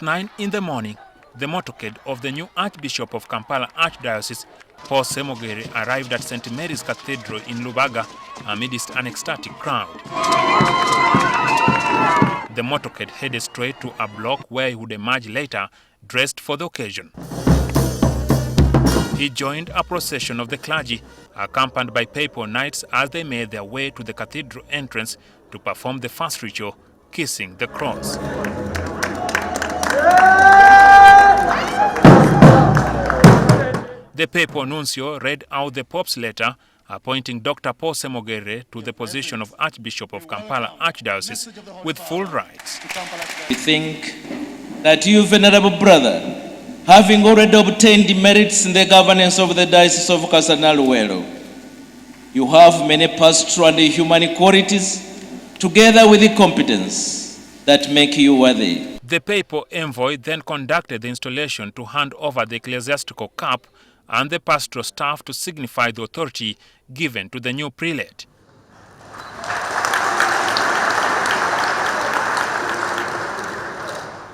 At 9 in the morning, the motorcade of the new Archbishop of Kampala Archdiocese, Paul Ssemogerere, arrived at St. Mary's Cathedral in Lubaga amidst an ecstatic crowd. The motorcade headed straight to a block where he would emerge later, dressed for the occasion. He joined a procession of the clergy, accompanied by papal knights as they made their way to the cathedral entrance to perform the first ritual, kissing the cross. The papal nuncio read out the Pope's letter appointing Dr Paul Ssemogerere to the position of Archbishop of Kampala Archdiocese with full rights. We think that you, venerable brother, having already obtained merits in the governance of the Diocese of Kasana Luwero, you have many pastoral and human qualities together with the competence that make you worthy. The papal envoy then conducted the installation to hand over the ecclesiastical cap and the pastoral staff to signify the authority given to the new prelate.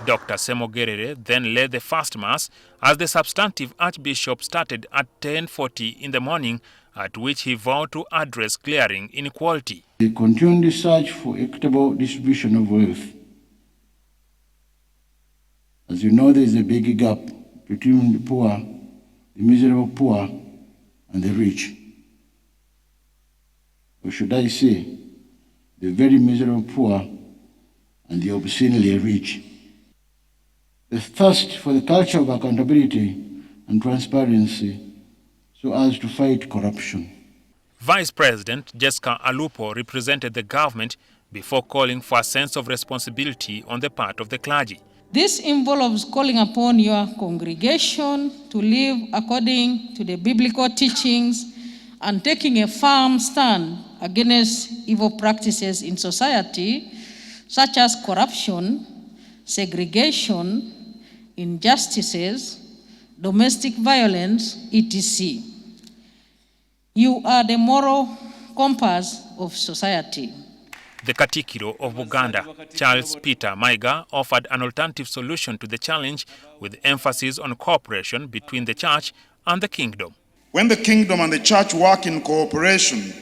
Dr Ssemogerere then led the first mass as the substantive archbishop started at 10:40 in the morning, at which he vowed to address glaring inequality. The continued search for equitable distribution of wealth. As you know, there is a big gap between the poor, the miserable poor, and the rich. Or should I say, the very miserable poor and the obscenely rich. The thirst for the culture of accountability and transparency so as to fight corruption. Vice President Jessica Alupo represented the government before calling for a sense of responsibility on the part of the clergy. This involves calling upon your congregation to live according to the biblical teachings and taking a firm stand against evil practices in society, such as corruption, segregation, injustices, domestic violence, etc. You are the moral compass of society. The Katikiro of Buganda, Charles Peter Maiga, offered an alternative solution to the challenge with emphasis on cooperation between the church and the kingdom. When the kingdom and the church work in cooperation,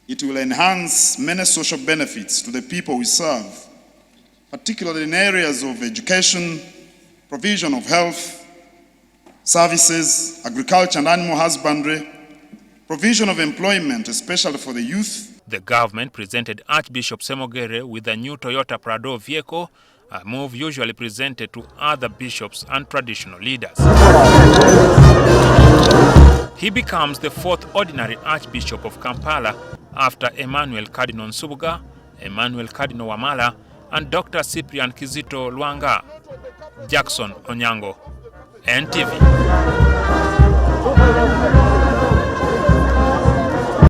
it will enhance many social benefits to the people we serve, particularly in areas of education, provision of health services, agriculture and animal husbandry, provision of employment, especially for the youth. The government presented Archbishop Ssemogerere with a new Toyota Prado vehicle, a move usually presented to other bishops and traditional leaders. He becomes the fourth ordinary Archbishop of Kampala after Emmanuel Cardinal Nsubuga, Emmanuel Cardinal Wamala, and Dr. Cyprian Kizito Lwanga. Jackson Onyango, NTV.